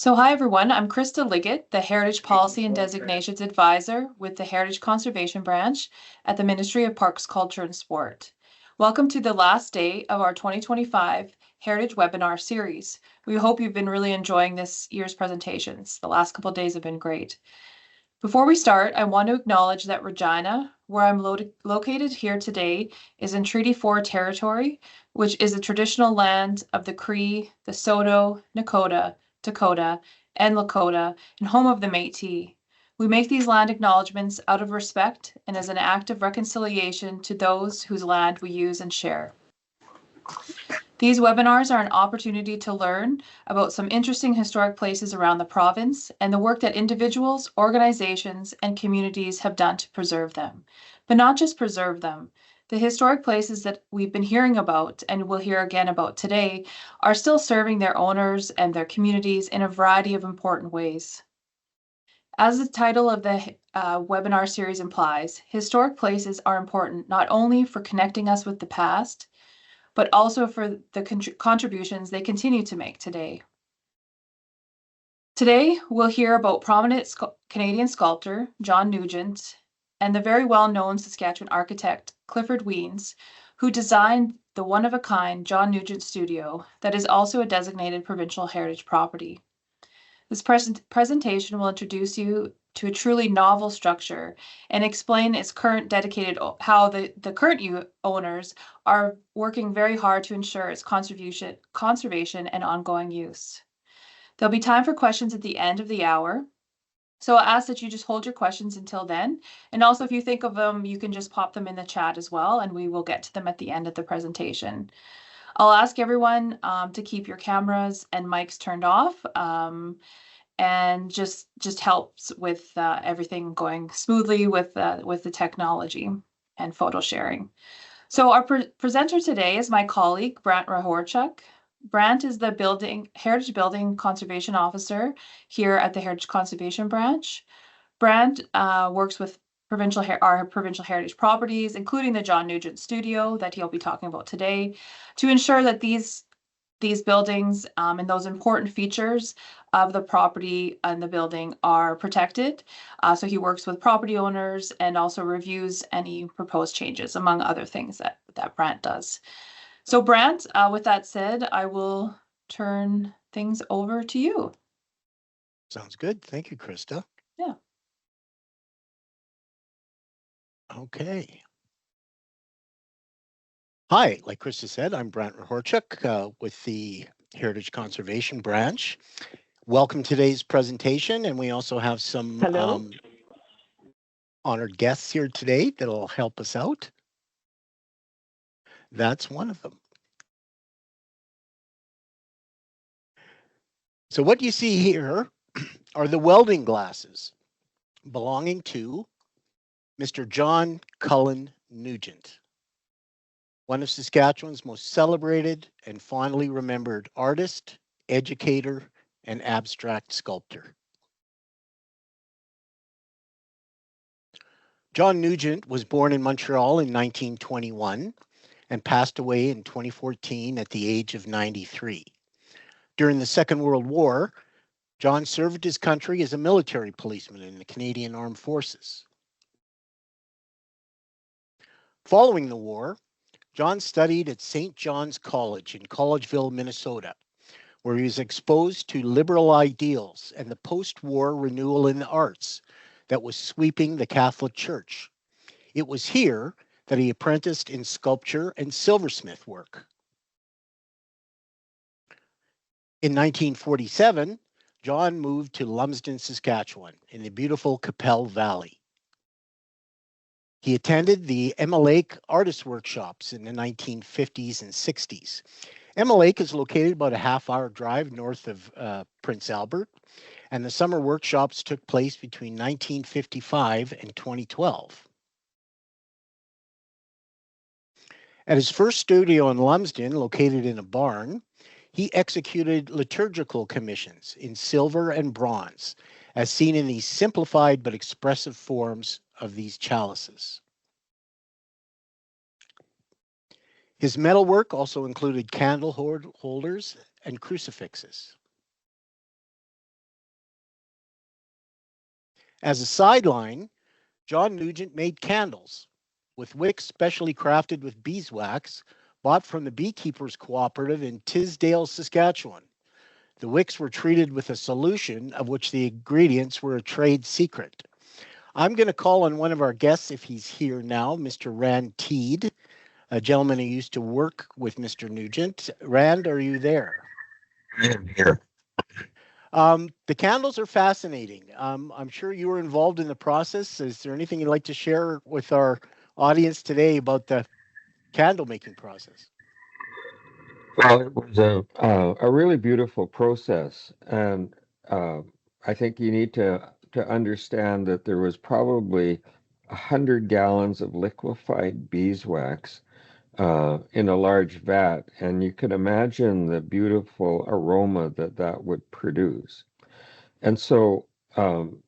Hi everyone, I'm Krista Liggett, the Heritage Policy and Designations Advisor with the Heritage Conservation Branch at the Ministry of Parks, Culture and Sport. Welcome to the last day of our 2025 Heritage Webinar Series. We hope you've been really enjoying this year's presentations. The last couple of days have been great. Before we start, I want to acknowledge that Regina, where I'm located here today, is in Treaty 4 territory, which is the traditional land of the Cree, the Saulteaux, Nakota, Dakota, and Lakota, and home of the Métis. We make these land acknowledgements out of respect and as an act of reconciliation to those whose land we use and share. These webinars are an opportunity to learn about some interesting historic places around the province and the work that individuals, organizations, and communities have done to preserve them. But not just preserve them. The historic places that we've been hearing about and we'll hear again about today are still serving their owners and their communities in a variety of important ways. As the title of the webinar series implies, historic places are important not only for connecting us with the past, but also for the contributions they continue to make today. Today, we'll hear about prominent Canadian sculptor John Nugent and the very well-known Saskatchewan architect Clifford Wiens, who designed the one-of-a-kind John Nugent Studio that is also a designated provincial heritage property. This presentation will introduce you to a truly novel structure and explain its current how the current owners are working very hard to ensure its conservation and ongoing use. There'll be time for questions at the end of the hour. So I'll ask that you just hold your questions until then. And also, if you think of them, you can just pop them in the chat as well, and we will get to them at the end of the presentation. I'll ask everyone to keep your cameras and mics turned off. And just helps with everything going smoothly with the technology and photo sharing. So our presenter today is my colleague, Brant Hryhorczuk. Brant is the Heritage Building Conservation Officer here at the Heritage Conservation Branch. Brant works with our provincial heritage properties, including the John Nugent Studio that he'll be talking about today, to ensure that these buildings and those important features of the property and the building are protected. So he works with property owners and also reviews any proposed changes, among other things that Brant does. So Brant, with that said, I will turn things over to you. Sounds good. Thank you, Krista. Yeah. Okay. Hi, like Krista said, I'm Brant Hryhorczuk with the Heritage Conservation Branch. Welcome to today's presentation, and we also have some honored guests here today that'll help us out. That's one of them. So what you see here are the welding glasses belonging to Mr. John Cullen Nugent, one of Saskatchewan's most celebrated and fondly remembered artist, educator, and abstract sculptor. John Nugent was born in Montreal in 1921 and passed away in 2014 at the age of 93. During the Second World War, John served his country as a military policeman in the Canadian Armed Forces. Following the war, John studied at St. John's College in Collegeville, Minnesota, where he was exposed to liberal ideals and the post-war renewal in the arts that was sweeping the Catholic Church. It was here that he apprenticed in sculpture and silversmith work. In 1947, John moved to Lumsden, Saskatchewan, in the beautiful Qu'Appelle Valley. He attended the Emma Lake Artist Workshops in the 1950s and 60s. Emma Lake is located about a half-hour drive north of Prince Albert, and the summer workshops took place between 1955 and 2012. At his first studio in Lumsden, located in a barn, he executed liturgical commissions in silver and bronze, as seen in these simplified but expressive forms of these chalices. His metalwork also included candle holders and crucifixes. As a sideline, John Nugent made candles with wicks specially crafted with beeswax bought from the Beekeepers Cooperative in Tisdale, Saskatchewan. The wicks were treated with a solution of which the ingredients were a trade secret. I'm going to call on one of our guests if he's here now, Mr. Rand Teed, a gentleman who used to work with Mr. Nugent. Rand, are you there? I am here. The candles are fascinating. I'm sure you were involved in the process. Is there anything you'd like to share with our audience today about the candle making process? Well, it was a really beautiful process, and I think you need to understand that there was probably 100 gallons of liquefied beeswax in a large vat, and you can imagine the beautiful aroma that that would produce. And so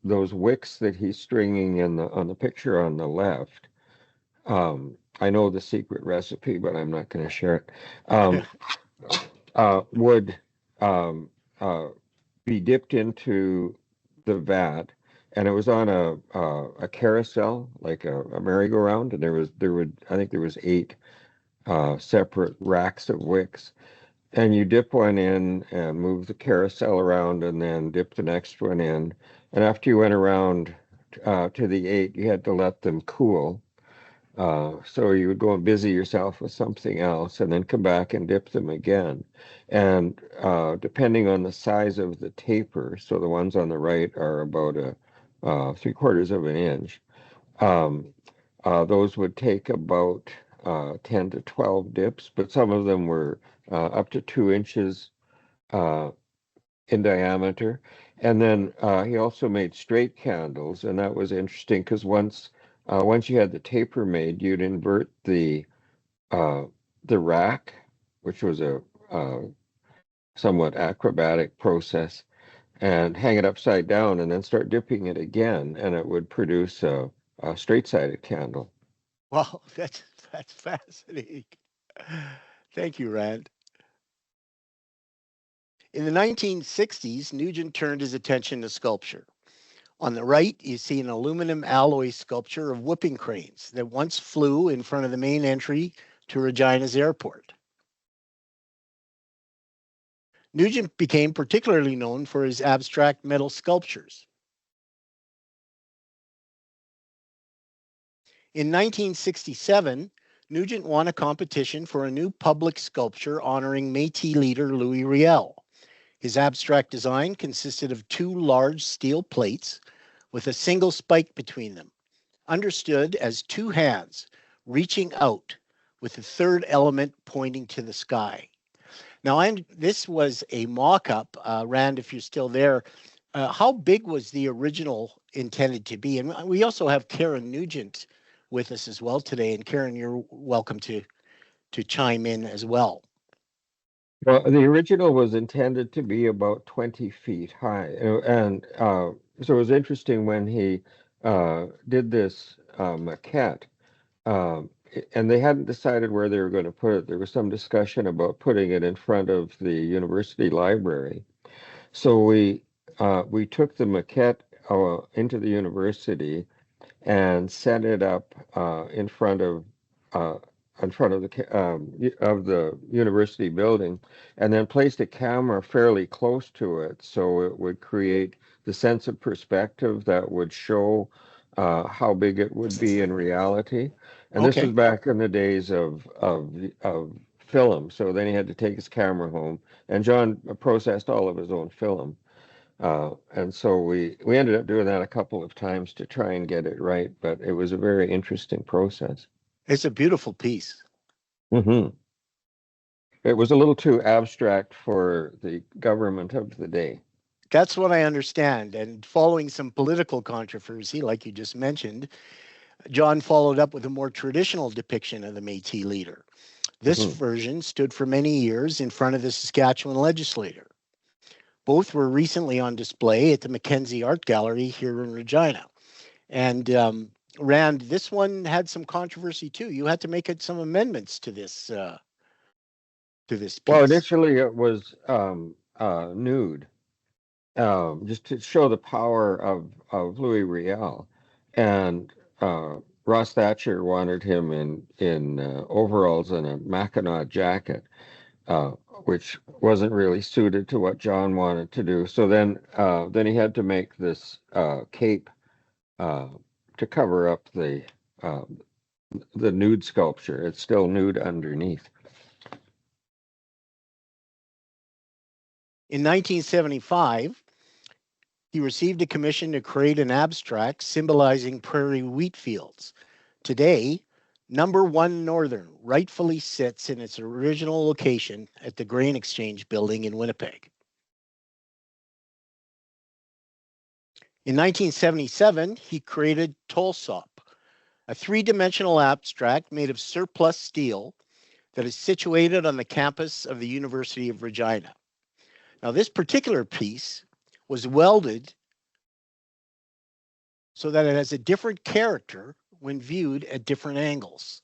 those wicks that he's stringing in on the picture on the left, I know the secret recipe, but I'm not going to share it. Would um, uh, be dipped into the vat, and it was on a carousel, like a merry-go-round, and I think there was 8 separate racks of wicks, and you dip one in and move the carousel around, and then dip the next one in, and after you went around to the 8, you had to let them cool. So you would go and busy yourself with something else and then come back and dip them again. And depending on the size of the taper, so the ones on the right are about 3/4 of an inch, um, those would take about 10 to 12 dips, but some of them were up to 2 inches uh, in diameter. And then he also made straight candles, and that was interesting because once you had the taper made, you'd invert uh, the rack, which was a somewhat acrobatic process, and hang it upside down, and then start dipping it again, and it would produce a straight-sided candle. Wow, that's fascinating. Thank you, Rand. In the 1960s, Nugent turned his attention to sculpture. On the right, you see an aluminum alloy sculpture of whooping cranes that once flew in front of the main entry to Regina's airport. Nugent became particularly known for his abstract metal sculptures. In 1967, Nugent won a competition for a new public sculpture honoring Métis leader Louis Riel. His abstract design consisted of 2 large steel plates with a single spike between them, understood as 2 hands reaching out with the third element pointing to the sky. Now, this was a mock-up. Rand, if you're still there, how big was the original intended to be? And we also have Karen Nugent with us as well today. And Karen, you're welcome to chime in as well. Well, the original was intended to be about 20 feet high. And so it was interesting when he did this maquette, and they hadn't decided where they were going to put it. There was some discussion about putting it in front of the university library. So we took the maquette into the university and set it up uh, in front of the university building, and then placed a camera fairly close to it, so it would create the sense of perspective that would show how big it would be in reality. And this was Okay. back in the days of film. So then he had to take his camera home, and John processed all of his own film. And so we ended up doing that a couple of times to try and get it right, but it was a very interesting process. It's a beautiful piece. Hmm. It was a little too abstract for the government of the day. That's what I understand. And following some political controversy, like you just mentioned, John followed up with a more traditional depiction of the Métis leader. This version stood for many years in front of the Saskatchewan legislature. Both were recently on display at the Mackenzie Art Gallery here in Regina. And Rand, this one had some controversy too. You had to make some amendments to this piece. Well, initially it was nude, just to show the power of Louis Riel. And Ross Thatcher wanted him in overalls and a Mackinac jacket, uh, which wasn't really suited to what John wanted to do. So then he had to make this cape to cover up uh, the nude sculpture. It's still nude underneath. In 1975, he received a commission to create an abstract symbolizing prairie wheat fields. Today, Number 1 Northern rightfully sits in its original location at the Grain Exchange building in Winnipeg. In 1977, he created Tolsop, a three-dimensional abstract made of surplus steel that is situated on the campus of the University of Regina. Now, this particular piece was welded so that it has a different character when viewed at different angles.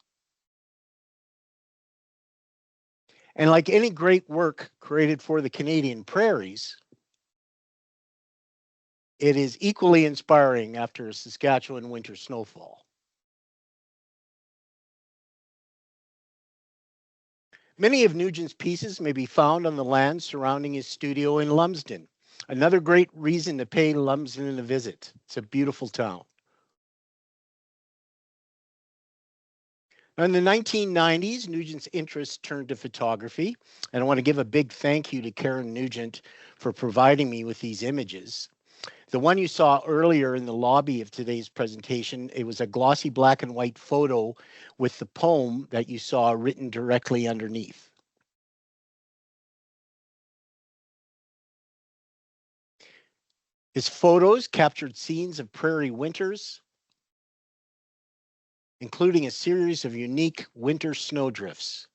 And like any great work created for the Canadian prairies, it is equally inspiring after a Saskatchewan winter snowfall. Many of Nugent's pieces may be found on the land surrounding his studio in Lumsden. Another great reason to pay Lumsden a visit. It's a beautiful town. In the 1990s, Nugent's interest turned to photography, and I want to give a big thank you to Karen Nugent for providing me with these images. The one you saw earlier in the lobby of today's presentation, it was a glossy black and white photo with the poem that you saw written directly underneath. His photos captured scenes of prairie winters, including a series of unique winter snowdrifts.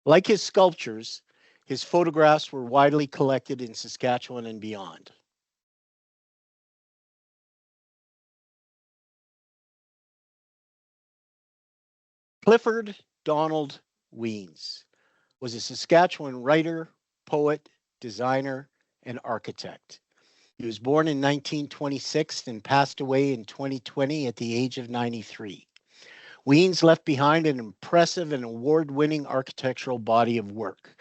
Like his sculptures, his photographs were widely collected in Saskatchewan and beyond. Clifford Donald Wiens was a Saskatchewan writer, poet, designer, and architect. He was born in 1926 and passed away in 2020 at the age of 93. Wiens left behind an impressive and award-winning architectural body of work.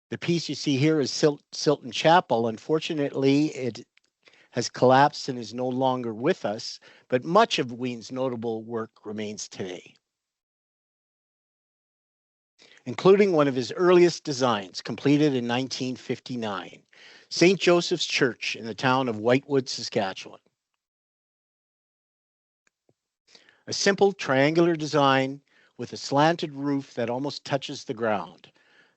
The piece you see here is Silton Chapel. Unfortunately, it has collapsed and is no longer with us, but much of Wiens' notable work remains today, including one of his earliest designs, completed in 1959, St. Joseph's Church in the town of Whitewood, Saskatchewan. A simple triangular design with a slanted roof that almost touches the ground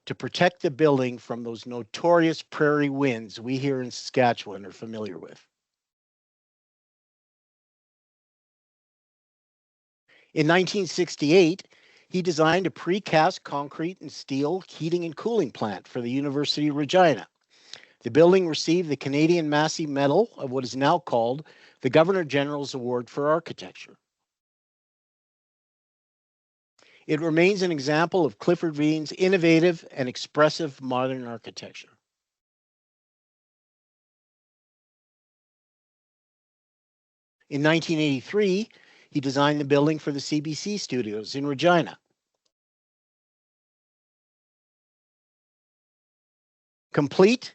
to protect the building from those notorious prairie winds we here in Saskatchewan are familiar with. In 1968, he designed a precast concrete and steel heating and cooling plant for the University of Regina. The building received the Canadian Massey Medal of what is now called the Governor General's Award for Architecture. It remains an example of Clifford Wiens' innovative and expressive modern architecture. In 1983, he designed the building for the CBC studios in Regina. Complete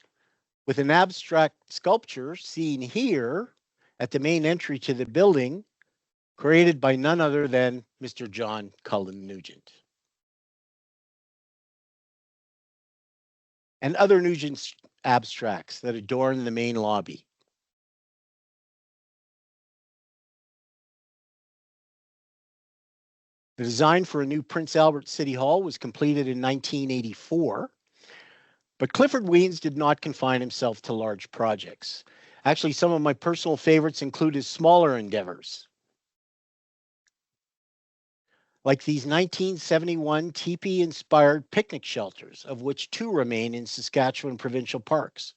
with an abstract sculpture seen here at the main entry to the building, created by none other than Mr. John Cullen Nugent. And other Nugent abstracts that adorn the main lobby. The design for a new Prince Albert City Hall was completed in 1984. But Clifford Wiens did not confine himself to large projects. Actually, some of my personal favorites include his smaller endeavors, like these 1971 teepee-inspired picnic shelters, of which 2 remain in Saskatchewan provincial parks.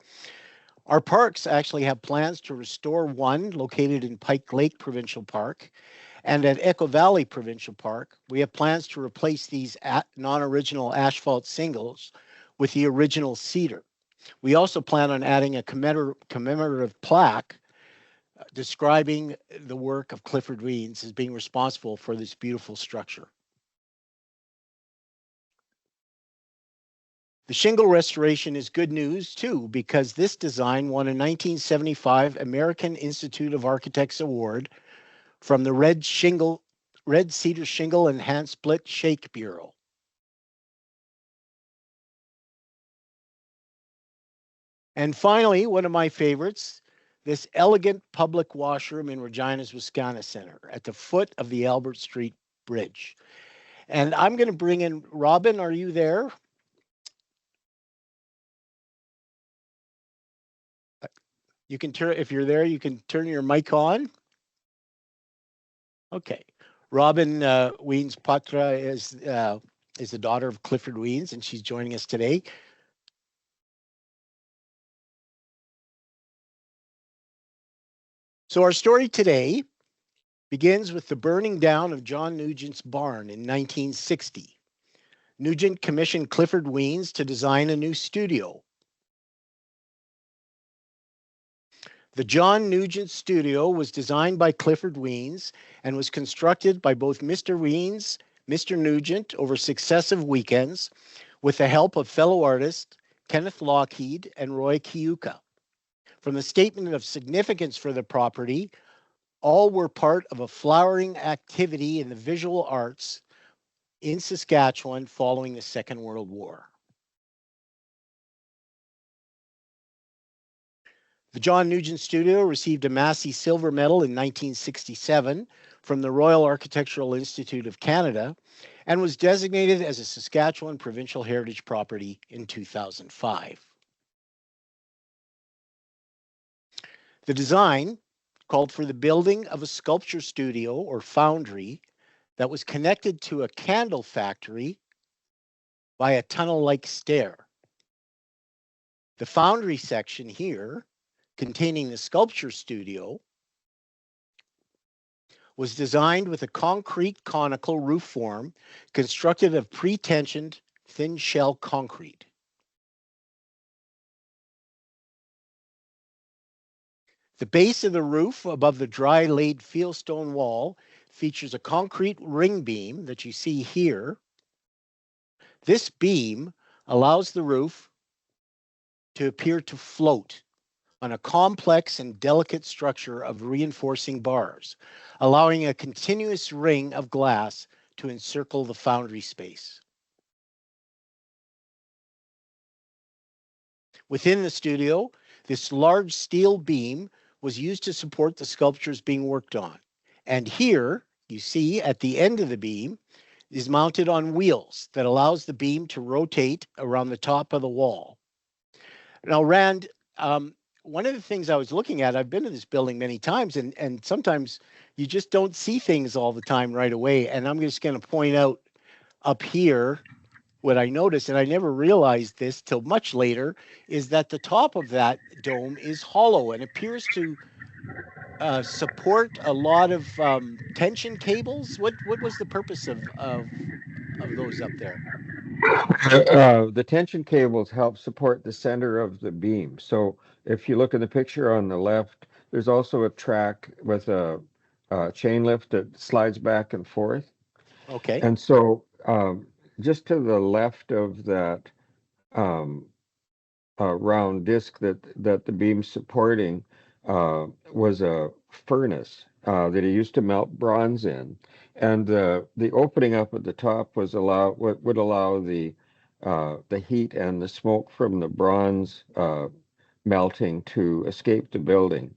Our parks actually have plans to restore one located in Pike Lake Provincial Park, and at Echo Valley Provincial Park, we have plans to replace these non-original asphalt singles with the original cedar. We also plan on adding a commemorative plaque describing the work of Clifford Wiens as being responsible for this beautiful structure. The shingle restoration is good news too, because this design won a 1975 American Institute of Architects Award from the Red Cedar Shingle and Hand Split Shake Bureau. And finally, one of my favorites, this elegant public washroom in Regina's Wascana Center at the foot of the Albert Street Bridge. And I'm going to bring in Robin. Are you there? You can turn, if you're there, you can turn your mic on. Okay. Robin Wiens Patra is the daughter of Clifford Wiens, and she's joining us today. So our story today begins with the burning down of John Nugent's barn in 1960. Nugent commissioned Clifford Wiens to design a new studio. The John Nugent studio was designed by Clifford Wiens and was constructed by both Mr. Wiens, Mr. Nugent over successive weekends with the help of fellow artists Kenneth Lockheed and Roy Kiuka. From the statement of significance for the property, all were part of a flowering activity in the visual arts in Saskatchewan following the Second World War. The John Nugent Studio received a Massey Silver Medal in 1967 from the Royal Architectural Institute of Canada and was designated as a Saskatchewan Provincial Heritage Property in 2005. The design called for the building of a sculpture studio or foundry that was connected to a candle factory by a tunnel-like stair. The foundry section here, containing the sculpture studio, was designed with a concrete conical roof form constructed of pre-tensioned thin shell concrete. The base of the roof above the dry laid fieldstone wall features a concrete ring beam that you see here. This beam allows the roof to appear to float on a complex and delicate structure of reinforcing bars, allowing a continuous ring of glass to encircle the foundry space. Within the studio, this large steel beam was used to support the sculptures being worked on. And here, you see at the end of the beam, is mounted on wheels that allows the beam to rotate around the top of the wall. Now, Rand, one of the things I was looking at, I've been to this building many times, and sometimes you just don't see things all the time right away. And I'm just going to point out up here what I noticed, and I never realized this till much later, is that the top of that dome is hollow and appears to support a lot of tension cables. What was the purpose of those up there? The tension cables help support the center of the beam. So if you look at the picture on the left, there's also a track with a chain lift that slides back and forth. Okay. And so just to the left of that round disc that the beam's supporting was a furnace that he used to melt bronze in. And the opening up at the top would allow the heat and the smoke from the bronze melting to escape the building.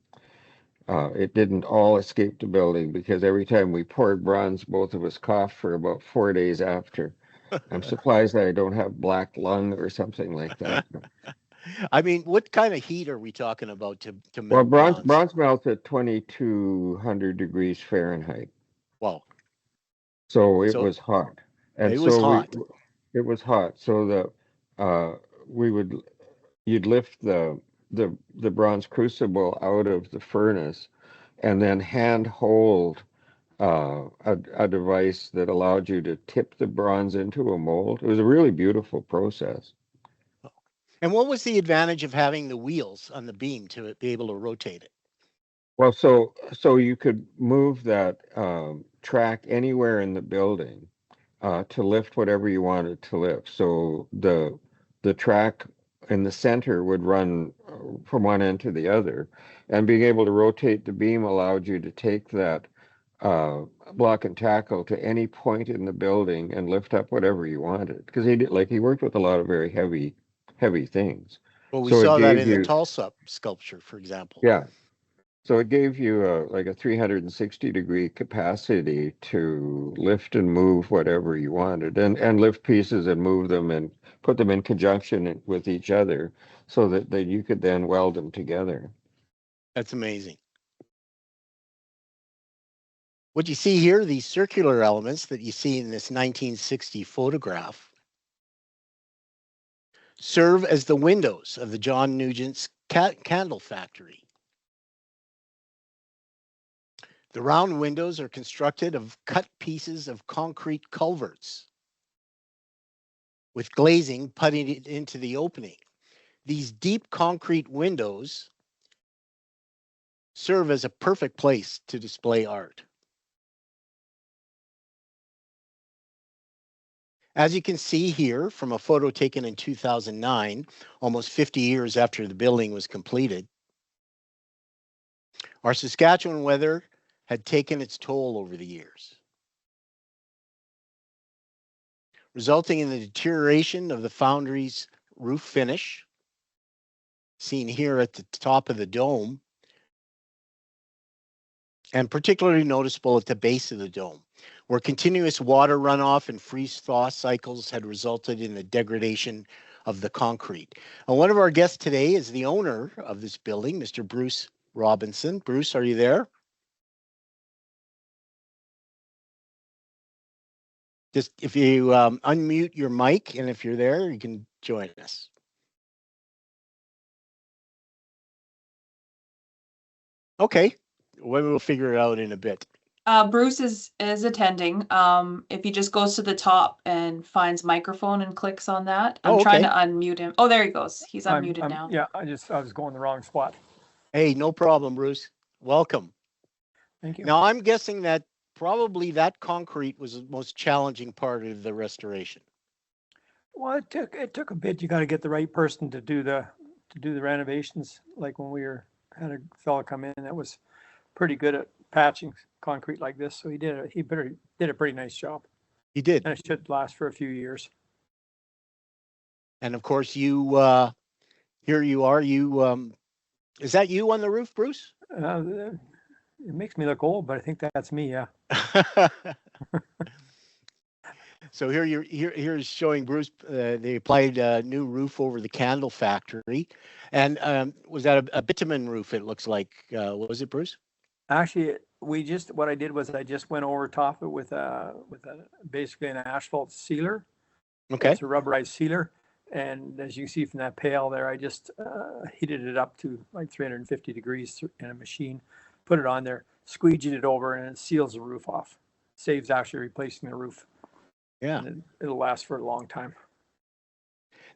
It didn't all escape the building because every time we poured bronze, both of us coughed for about 4 days after. I'm surprised that I don't have black lung or something like that. I mean, what kind of heat are we talking about to Well, melt bronze? bronze melts at 2,200 degrees Fahrenheit. Wow. So it was hot. And it was hot. It was hot. So you'd lift the bronze crucible out of the furnace and then hand hold a device that allowed you to tip the bronze into a mold. It was a really beautiful process. And what was the advantage of having the wheels on the beam to be able to rotate it? Well, so you could move that track anywhere in the building to lift whatever you wanted to lift. So the track in the center would run from one end to the other, and being able to rotate the beam allowed you to take that block and tackle to any point in the building and lift up whatever you wanted. Because he worked with a lot of very heavy things. Well, we So it saw that gave in the you, Tulsa sculpture, for example. yeah. So it gave you like a 360-degree capacity to lift and move whatever you wanted, and lift pieces and move them and put them in conjunction with each other so that you could then weld them together. That's amazing. What you see here, these circular elements that you see in this 1960 photograph, serve as the windows of the John Nugent's candle factory. The round windows are constructed of cut pieces of concrete culverts with glazing putting into the opening. These deep concrete windows serve as a perfect place to display art. As you can see here from a photo taken in 2009, almost 50 years after the building was completed, our Saskatchewan weather had taken its toll over the years, resulting in the deterioration of the foundry's roof finish, seen here at the top of the dome, and particularly noticeable at the base of the dome, where continuous water runoff and freeze-thaw cycles had resulted in the degradation of the concrete. And one of our guests today is the owner of this building, Mr. Bruce Robinson. Bruce, are you there? Just if you unmute your mic, and if you're there, you can join us. Okay, we'll figure it out in a bit. Bruce is attending. If he just goes to the top and finds microphone and clicks on that. I'm trying to unmute him. Oh, there he goes. He's unmuted now. Yeah, I was going the wrong spot. Hey, no problem, Bruce. Welcome. Thank you. Now I'm guessing that probably that concrete was the most challenging part of the restoration. Well, it took a bit. You got to get the right person to do the renovations. Like when had a fella come in that was pretty good at patching concrete like this, so he did a pretty nice job. He did, and it should last for a few years. And of course, you here you are. You is that you on the roof, Bruce? It makes me look old, but I think that's me. Yeah. So here's showing Bruce. They applied a new roof over the candle factory, and was that a bitumen roof? It looks like. Was it, Bruce? Actually, what I did was I just went over top it with basically an asphalt sealer. Okay. It's a rubberized sealer, and as you see from that pail there, I just heated it up to like 350 degrees in a machine, put it on there, squeegeed it over, and it seals the roof off. Saves actually replacing the roof. Yeah. And it'll last for a long time.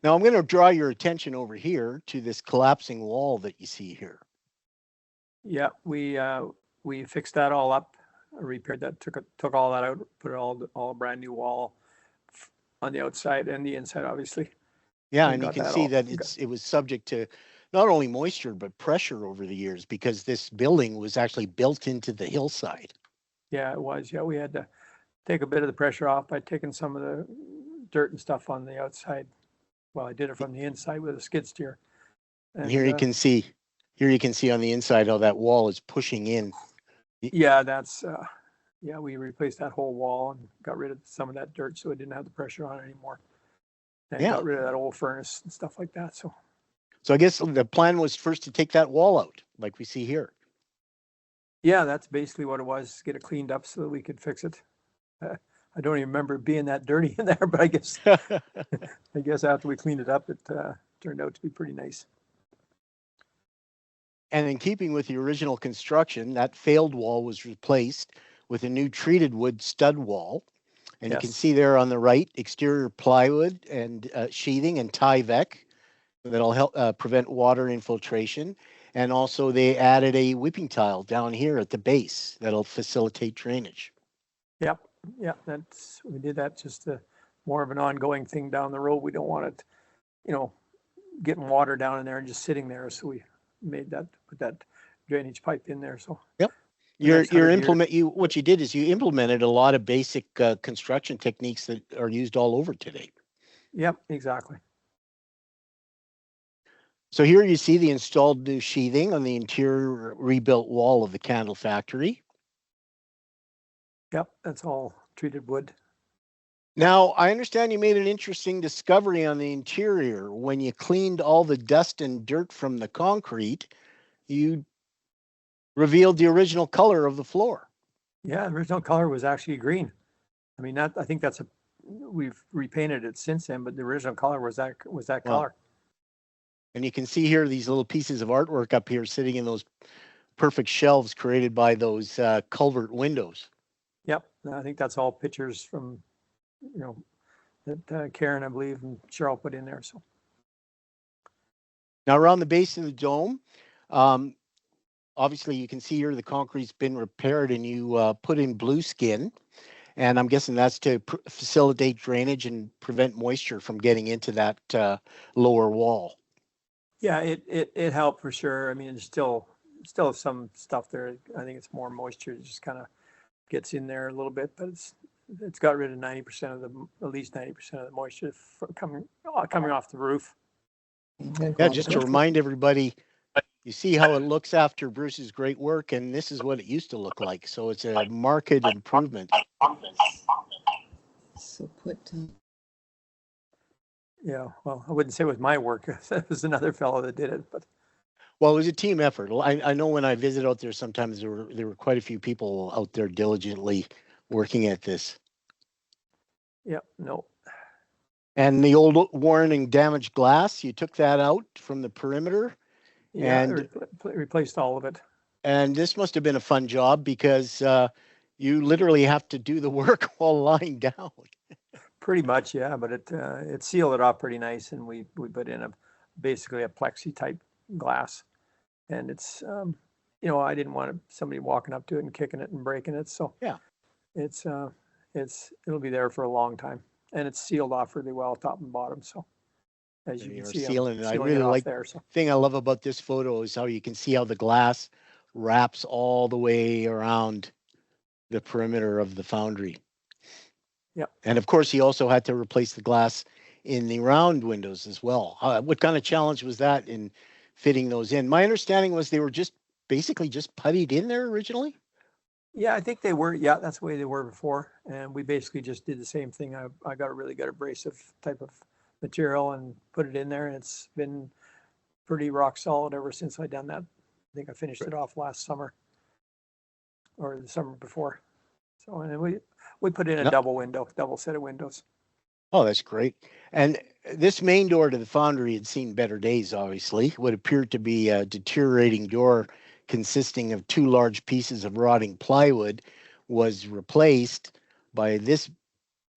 Now I'm going to draw your attention over here to this collapsing wall that you see here. Yeah, we fixed that all up, repaired that, took all that out, put it all a brand new wall on the outside and the inside, obviously. Yeah, and you can see that it was subject to not only moisture but pressure over the years because this building was actually built into the hillside. Yeah, it was. Yeah, we had to take a bit of the pressure off by taking some of the dirt and stuff on the outside. Well, I did it from the inside with a skid steer. And here you can see on the inside how that wall is pushing in. Yeah, that's we replaced that whole wall and got rid of some of that dirt so it didn't have the pressure on it anymore. And got rid of that old furnace and stuff like that. So I guess the plan was first to take that wall out, like we see here. Yeah, that's basically what it was, get it cleaned up so that we could fix it. I don't even remember it being that dirty in there, but I guess after we cleaned it up, it turned out to be pretty nice. And in keeping with the original construction, that failed wall was replaced with a new treated wood stud wall. And you can see there on the right, exterior plywood and sheathing and Tyvek that'll help prevent water infiltration. And also they added a whipping tile down here at the base that'll facilitate drainage. Yep, yeah, we did that just more of an ongoing thing down the road. We don't want it, getting water down in there and just sitting there. So we put that drainage pipe in there. So yep, what you did is you implemented a lot of basic construction techniques that are used all over today. Yep, exactly. So here you see the installed new sheathing on the interior rebuilt wall of the candle factory. Yep, that's all treated wood. Now, I understand you made an interesting discovery on the interior. When you cleaned all the dust and dirt from the concrete, you revealed the original color of the floor. Yeah, the original color was actually green. I mean, I think we've repainted it since then, but the original color was that color. And you can see here these little pieces of artwork up here sitting in those perfect shelves created by those culvert windows. Yep, I think that's all pictures from, that Karen, I believe, and Cheryl put in there. So now around the base of the dome, obviously you can see here the concrete's been repaired and you put in blue skin. And I'm guessing that's to facilitate drainage and prevent moisture from getting into that lower wall. Yeah, it helped for sure. I mean, it's still some stuff there. I think it's more moisture. It just kind of gets in there a little bit, but it's got rid of 90% of at least 90% of the moisture coming off the roof. Yeah, just to remind everybody, you see how it looks after Bruce's great work, and this is what it used to look like. So it's a marked improvement. So yeah, well, I wouldn't say it was my work. It was another fellow that did it, but. Well, it was a team effort. I know when I visit out there, sometimes there were quite a few people out there diligently working at this. Yep, no. And the old worn and damaged glass, you took that out from the perimeter. Yeah, and replaced all of it. And this must have been a fun job because you literally have to do the work while lying down. Pretty much, yeah, but it sealed it off pretty nice, and we put in basically a plexi type glass, and it's I didn't want somebody walking up to it and kicking it and breaking it, so yeah, it'll be there for a long time, and it's sealed off really well top and bottom. So as you can see, sealing it. I really like there. So thing I love about this photo is how you can see how the glass wraps all the way around the perimeter of the foundry. Yeah. And of course, he also had to replace the glass in the round windows as well. What kind of challenge was that in fitting those in? My understanding was they were basically just puttied in there originally. Yeah, I think they were. Yeah, that's the way they were before. And we basically just did the same thing. I got a really good abrasive type of material and put it in there, and it's been pretty rock solid ever since I done that. I think I finished it off last summer or the summer before. So, and we put in a double set of windows. Oh, that's great. And this main door to the foundry had seen better days, obviously. What appeared to be a deteriorating door consisting of two large pieces of rotting plywood was replaced by this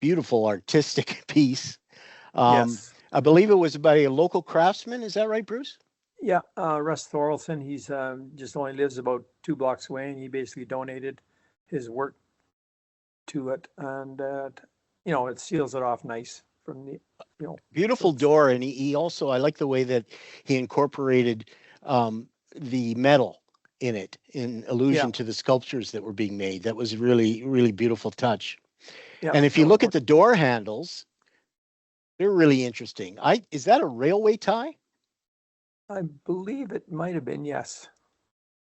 beautiful artistic piece. Yes. I believe it was by a local craftsman. Is that right, Bruce? Yeah, Russ Thorelson. He's just only lives about 2 blocks away, and he basically donated his work to it, and it seals it off nice from the beautiful door. And he also, I like the way that he incorporated the metal in it in allusion to the sculptures that were being made. That was really, really beautiful touch. Yeah. And if you look at the door handles, they're really interesting. Is that a railway tie? I believe it might have been, yes.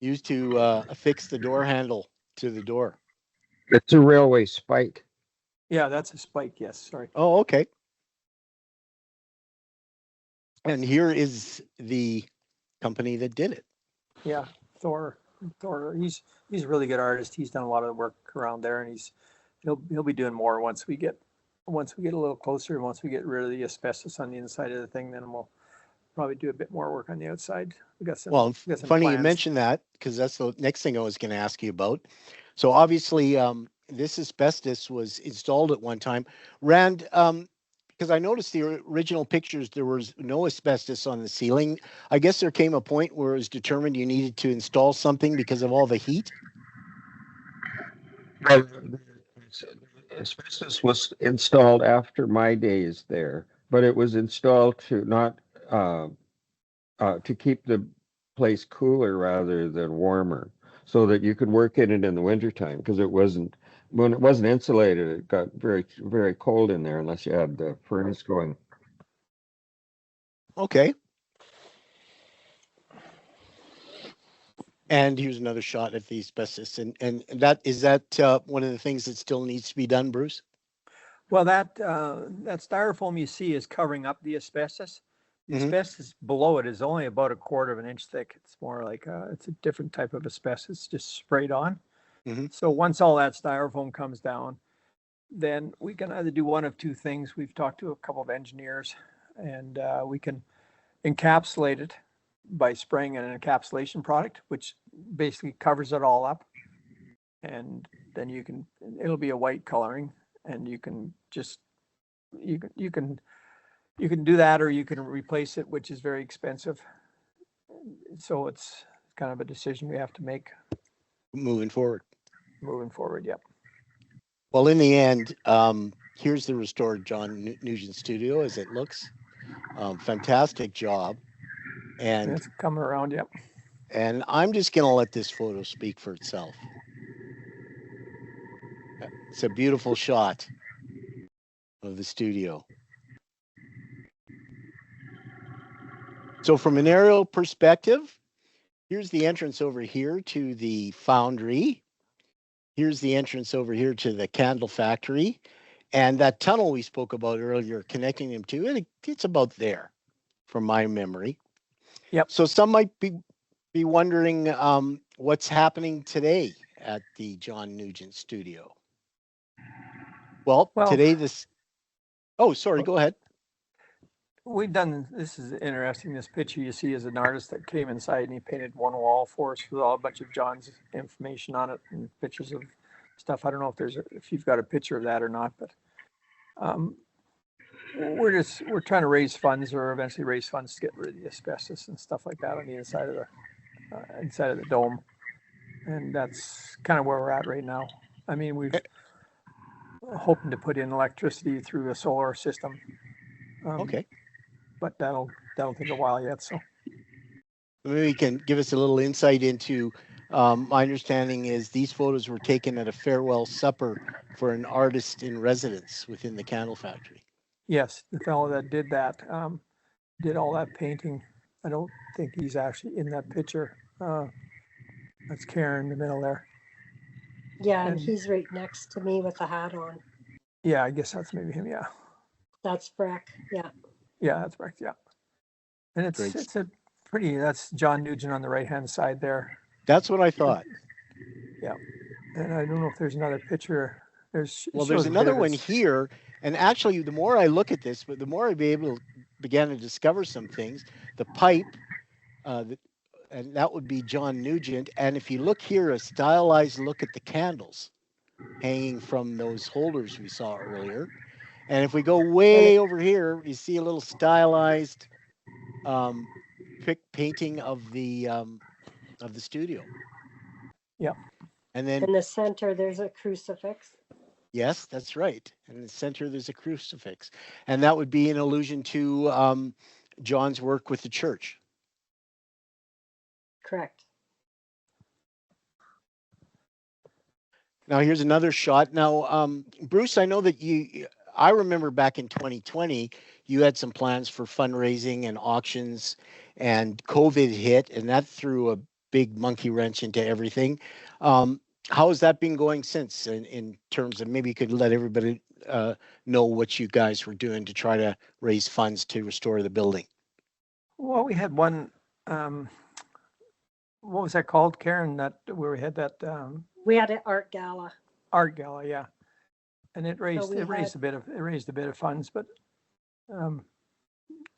Used to affix the door handle to the door. It's a railway spike. Yeah, that's a spike. Yes, sorry. Oh, okay. And here is the company that did it. Yeah, Thor. He's a really good artist. He's done a lot of the work around there, and he'll be doing more once we get a little closer. Once we get rid of the asbestos on the inside of the thing, then we'll probably do a bit more work on the outside. We got some. Well, funny you mentioned that, because that's the next thing I was going to ask you about. So obviously, this asbestos was installed at one time. Rand, because I noticed the original pictures, there was no asbestos on the ceiling. I guess there came a point where it was determined you needed to install something because of all the heat. Well, asbestos was installed after my days there, but it was installed to not to keep the place cooler rather than warmer, so that you could work in it in the wintertime, because when it wasn't insulated, it got very cold in there unless you had the furnace going. Okay. And here's another shot at the asbestos, and that is that one of the things that still needs to be done, Bruce? Well, that styrofoam you see is covering up the asbestos. The asbestos below it is only about 1/4 of an inch thick. It's more like it's a different type of asbestos, just sprayed on. So once all that styrofoam comes down, then we can either do one of two things. We've talked to a couple of engineers, and we can encapsulate it by spraying an encapsulation product, which basically covers it all up. And then it'll be a white coloring, and you can do that, or you can replace it, which is very expensive. So it's kind of a decision we have to make moving forward. Yep. Well, in the end, here's the restored John Nugent studio as it looks. Fantastic job. And it's coming around, yep. And I'm just going to let this photo speak for itself. It's a beautiful shot of the studio. So from an aerial perspective, here's the entrance over here to the foundry. Here's the entrance over here to the candle factory. And that tunnel we spoke about earlier, connecting them to it, it's about there from my memory. Yep. So some might be wondering what's happening today at the John Nugent studio. Well, today oh, sorry, go ahead. We've done, this is interesting, this picture you see is an artist that came inside and he painted one wall for us with a bunch of John's information on it and pictures of stuff. I don't know if you've got a picture of that or not, but we're trying to raise funds, or eventually raise funds to get rid of the asbestos and stuff like that on the inside of the dome. And that's kind of where we're at right now. I mean, we've hoping to put in electricity through a solar system. Okay. But that'll take a while yet. So maybe you can give us a little insight into. My understanding is these photos were taken at a farewell supper for an artist in residence within the candle factory. Yes, the fellow that did that did all that painting. I don't think he's actually in that picture. That's Karen in the middle there. Yeah, and he's right next to me with a hat on. Yeah, I guess that's maybe him. Yeah. That's Breck. Yeah. Yeah, that's Breck. Yeah. And it's a pretty. That's John Nugent on the right hand side there. That's what I thought. Yeah. And I don't know if there's another picture. There's another one here. And actually, the more I look at this, but the more I began to discover some things. The pipe, and that would be John Nugent. And if you look here, a stylized look at the candles hanging from those holders we saw earlier. And if we go way over here, you see a little stylized painting of the studio. Yeah. And then in the center, there's a crucifix. Yes, that's right. And in the center, there's a crucifix. And that would be an allusion to John's work with the church. Correct. Now, here's another shot. Now, Bruce, I know that I remember back in 2020, you had some plans for fundraising and auctions, and COVID hit, and that threw a big monkey wrench into everything. How has that been going since in terms of, maybe you could let everybody know what you guys were doing to try to raise funds to restore the building? Well, we had one, what was that called, Karen, where we had that? We had an art gala. Art gala, yeah. And it raised a bit of funds, but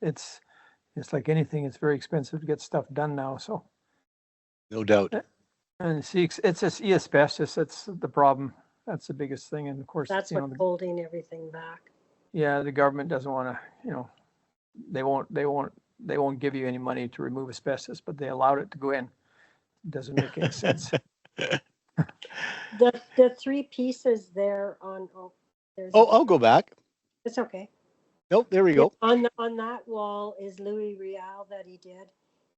it's like anything, it's very expensive to get stuff done now, so. No doubt. And see, it's just asbestos. That's the problem. That's the biggest thing. And of course, that's what's holding everything back. Yeah, the government doesn't want to, you know, they won't give you any money to remove asbestos, but they allowed it to go in. It doesn't make any sense. The three pieces there on, there's. Oh, I'll go back. It's okay. Nope, there we Yeah, go. on that wall is Louis Riel that he did,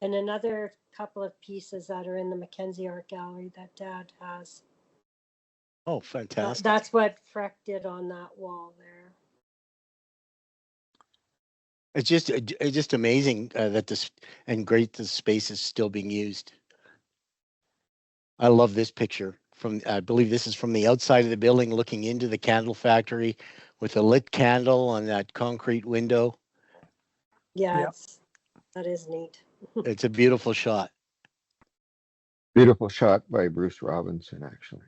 and another couple of pieces that are in the Mackenzie Art Gallery that Dad has. Oh, fantastic. That's what Freck did on that wall there. It's just amazing that this and great the space is still being used. I love this picture from, I believe this is from the outside of the building looking into the candle factory with a lit candle on that concrete window. Yeah, Yep. that is neat. It's a beautiful shot. Beautiful shot by Bruce Robinson, actually.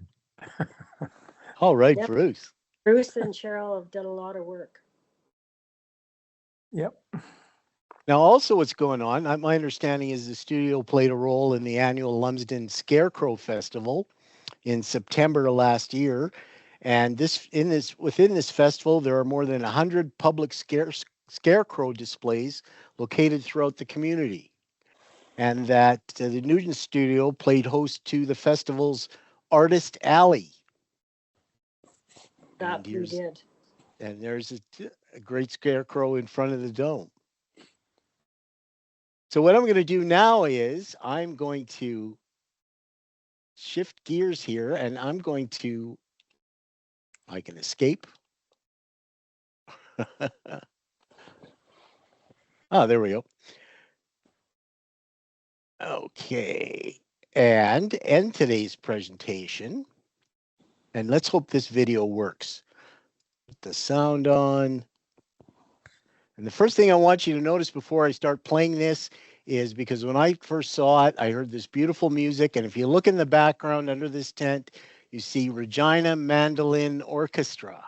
All right, Yep. Bruce. Bruce and Cheryl have done a lot of work. Yep. Now, also what's going on, my understanding is the studio played a role in the annual Lumsden Scarecrow Festival in September of last year. And within this festival, there are more than 100 public scarecrow displays located throughout the community. And that the Nugent studio played host to the festival's Artist Alley. That we did. And there's a great scarecrow in front of the dome. So what I'm going to do now is I'm going to shift gears here and I'm going to, I can escape. Oh, there we go. Okay. And end today's presentation. And let's hope this video works. Put the sound on. And the first thing I want you to notice before I start playing this is because when I first saw it, I heard this beautiful music. And if you look in the background under this tent, you see Regina Mandolin Orchestra.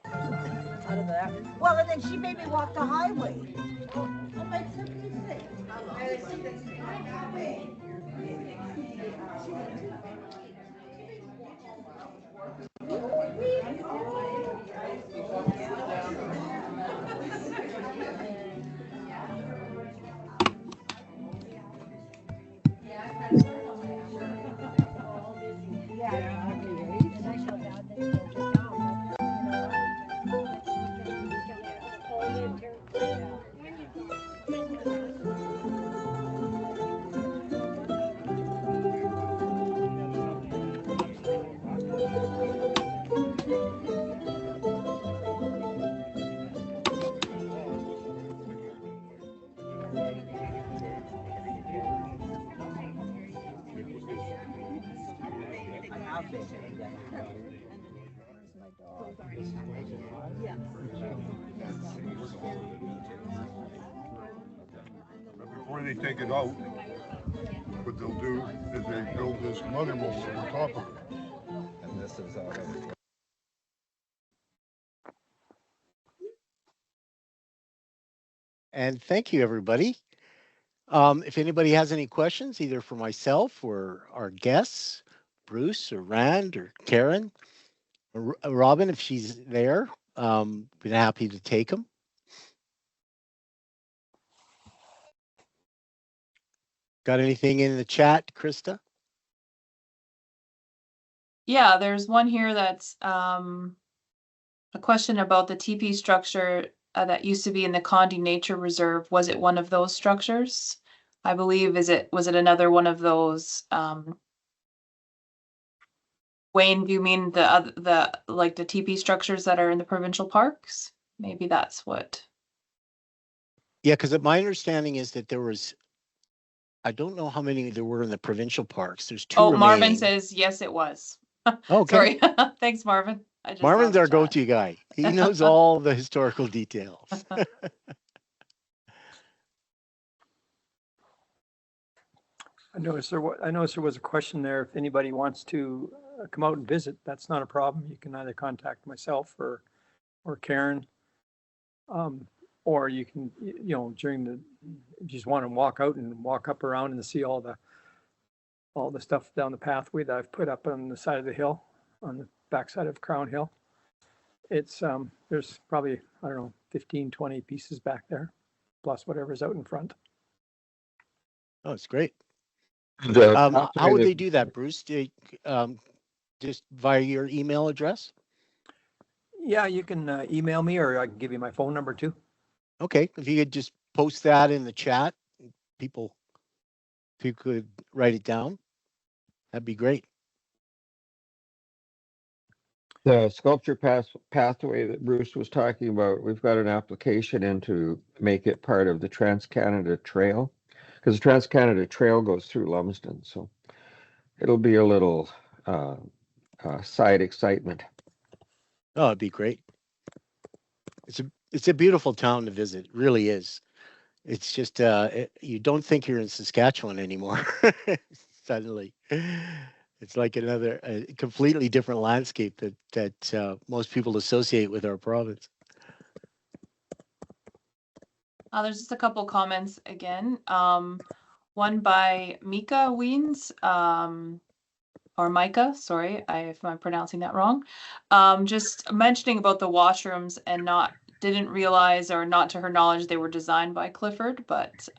Out of that. Well, and then she made me walk the highway. I'm like, somebody say. Before they take it out, what they'll do is they build this mother mold on top of it. And this is out of And thank you, everybody. If anybody has any questions, either for myself or our guests, Bruce or Rand or Karen, or Robin, if she's there, been happy to take them. Got anything in the chat, Krista? Yeah, there's one here that's a question about the TP structure that used to be in the Condi Nature Reserve. Was it one of those structures? I believe, was it another one of those? Wayne, do you mean the like the TP structures that are in the provincial parks? Maybe that's what. Yeah, because my understanding is that there was, I don't know how many there were in the provincial parks. There's two remaining. Marvin says yes, it was. Okay. Sorry. Thanks, Marvin. Marvin's our go-to guy. He knows all the historical details. I noticed there was a question there. If anybody wants to come out and visit, that's not a problem. You can either contact myself or Karen, or you can, during the, if you just want to walk out and walk up around and see all the stuff down the pathway that I've put up on the side of the hill, on the backside of Crown Hill. it's, there's probably, I don't know, 15, 20 pieces back there, plus whatever's out in front. Oh, it's great. The How pathway would that- they do that, Bruce? Just via your email address? Yeah, you can email me, or I can give you my phone number too. Okay, if you could just post that in the chat, people, if you could write it down, that'd be great. The sculpture pathway that Bruce was talking about, we've got an application in to make it part of the Trans-Canada Trail, because the Trans-Canada Trail goes through Lumsden, so it'll be a little side excitement. Oh, it'd be great. It's a beautiful town to visit, it really is. It's just you don't think you're in Saskatchewan anymore. Suddenly, it's like a completely different landscape that most people associate with our province. There's just a couple comments again. One by Mika Wiens, or Micah, sorry if I'm pronouncing that wrong. Just mentioning about the washrooms and didn't realize, or not to her knowledge, they were designed by Clifford, but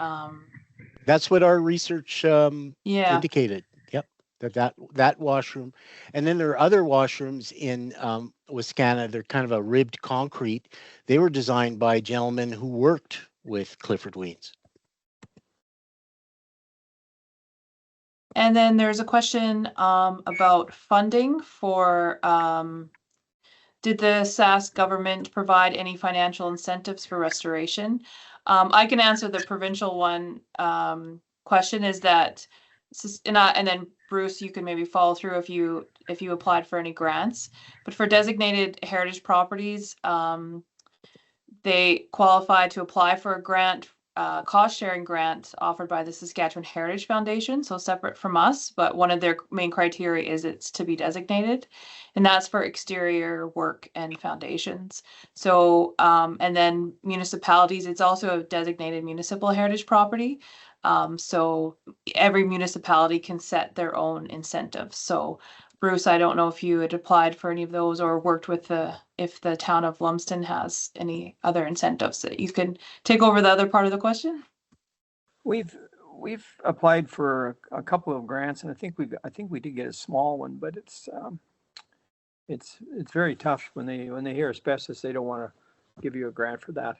That's what our research yeah. indicated. Yep, that washroom, and then there are other washrooms in Wisconsin. They're kind of a ribbed concrete. They were designed by gentlemen who worked with Clifford Wiens. And then there's a question about funding for did the Sask government provide any financial incentives for restoration? I can answer the provincial one. Question is that, and then Bruce, you can maybe follow through if you applied for any grants. But for designated heritage properties, they qualified to apply for a grant, cost sharing grant offered by the Saskatchewan Heritage Foundation, so separate from us, but one of their main criteria is it's to be designated, and that's for exterior work and foundations. So, and then municipalities, it's also a designated municipal heritage property. So every municipality can set their own incentives. So Bruce, I don't know if you had applied for any of those or worked with if the town of Lumsden has any other incentives that you can take over the other part of the question. We've applied for a couple of grants, and I think we did get a small one, but it's very tough when they hear asbestos, they don't want to give you a grant for that.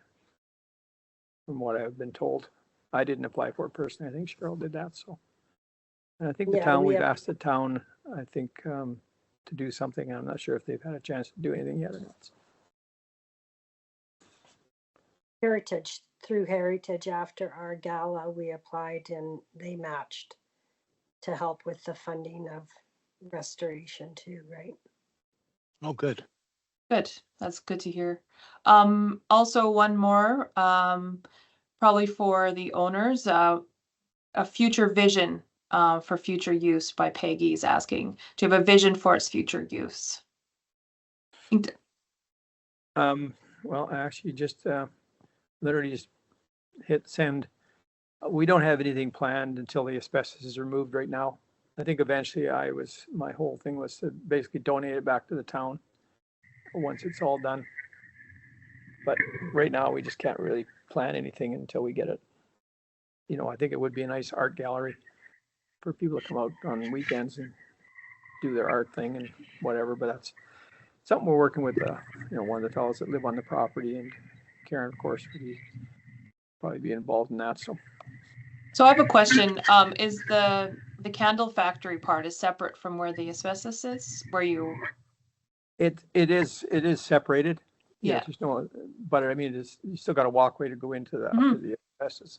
From what I've been told, I didn't apply for it personally. I think Cheryl did that. So, and I think the town, we've asked the town, I think, to do something. I'm not sure if they've had a chance to do anything yet or not. Heritage, through Heritage, after our gala, we applied and they matched to help with the funding of restoration too, right? Oh, good. Good. That's good to hear. Also one more, probably for the owners, a future vision for future use by Peggy is asking, do you have a vision for its future use? Well, I actually just literally just hit send. We don't have anything planned until the asbestos is removed right now. I think eventually my whole thing was to basically donate it back to the town once it's all done. But right now we just can't really plan anything until we get it. You know, I think it would be a nice art gallery for people to come out on weekends and do their art thing and whatever, but that's something we're working with, one of the fellows that live on the property, and Karen, of course, would probably be involved in that. So I have a question. Is the candle factory part is separate from where the asbestos is? Where you? It is separated. Yeah. There's no, but I mean, you still got a walkway to go into the asbestos.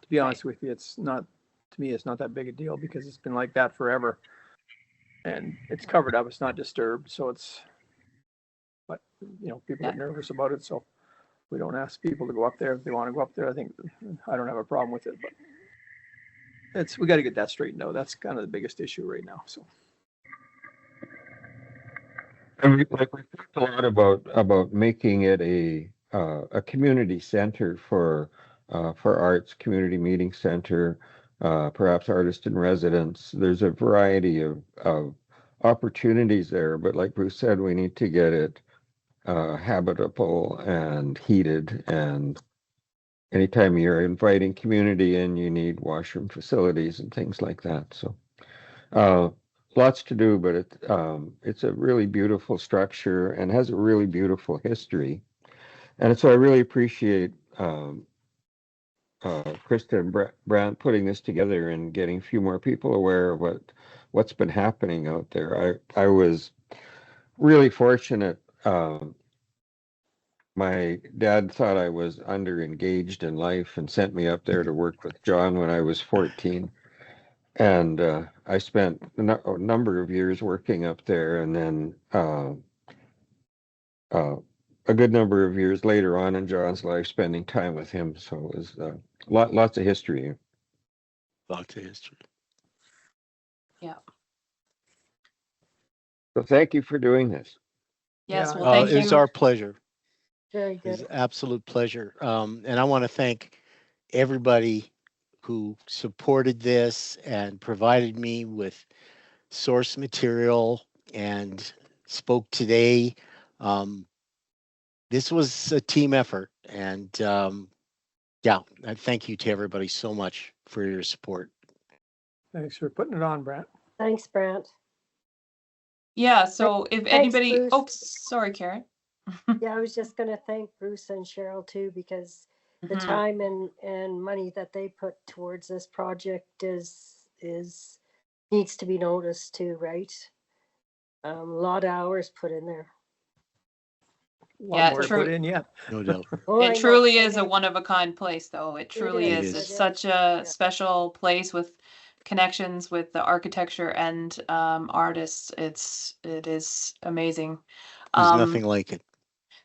To be honest with you, it's not, to me, it's not that big a deal because it's been like that forever, and it's covered up. It's not disturbed, so it's. But people get nervous about it, so we don't ask people to go up there if they want to go up there. I don't have a problem with it, but we got to get that straightened out. That's kind of the biggest issue right now. So. And we talked a lot about making it a community center for arts, community meeting center, perhaps artist in residence. There's a variety of opportunities there, but like Bruce said, we need to get it habitable and heated, and anytime you're inviting community in, you need washroom facilities and things like that. So lots to do, but it's a really beautiful structure and has a really beautiful history. And so I really appreciate Krista and Brant putting this together and getting a few more people aware of what's been happening out there. I was really fortunate. My dad thought I was under engaged in life and sent me up there to work with John when I was 14. And I spent a number of years working up there, and then a good number of years later on in John's life, spending time with him. So it was lots of history. Lots of history. Yeah. So thank you for doing this. Yes, Yeah, well, thank It was you. our pleasure. Very It was good. an absolute pleasure. And I want to thank everybody who supported this and provided me with source material and spoke today. This was a team effort, and yeah, thank you to everybody so much for your support. Thanks for putting it on, Brant. Thanks, Brant. Yeah, so if Thanks, anybody, Bruce. oh, sorry, Karen. Yeah, I was just going to thank Bruce and Cheryl too, because the Mhm. time and money that they put towards this project is needs to be noticed too, right? A lot of hours put in there. A lot Yeah, more to true. put in yet. No doubt. Oh, I It know. truly is a Okay. one-of-a-kind place, though. It truly is, is. it It's is. such a Yeah. special place with connections with the architecture and artists. It is amazing. There's nothing like it.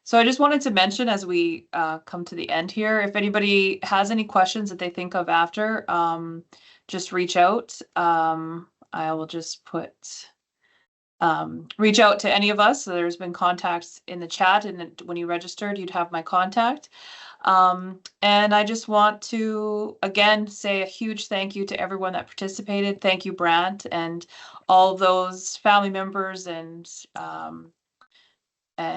So I just wanted to mention as we come to the end here, if anybody has any questions that they think of after, just reach out. I will just put reach out to any of us. So there's been contacts in the chat, and when you registered, you'd have my contact. And I just want to again say a huge thank you to everyone that participated. Thank you, Brant, and all those family members and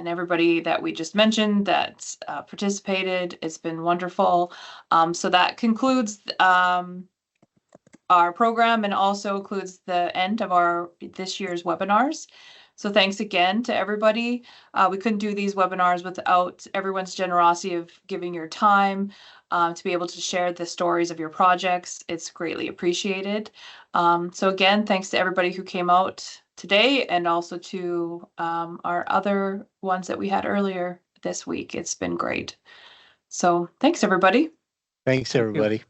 everybody that we just mentioned that participated. It's been wonderful. So that concludes our program and also includes the end of this year's webinars. So thanks again to everybody. We couldn't do these webinars without everyone's generosity of giving your time to be able to share the stories of your projects. It's greatly appreciated. So again, thanks to everybody who came out today and also to our other ones that we had earlier this week. It's been great. So thanks, everybody. Thanks, Thank you. everybody.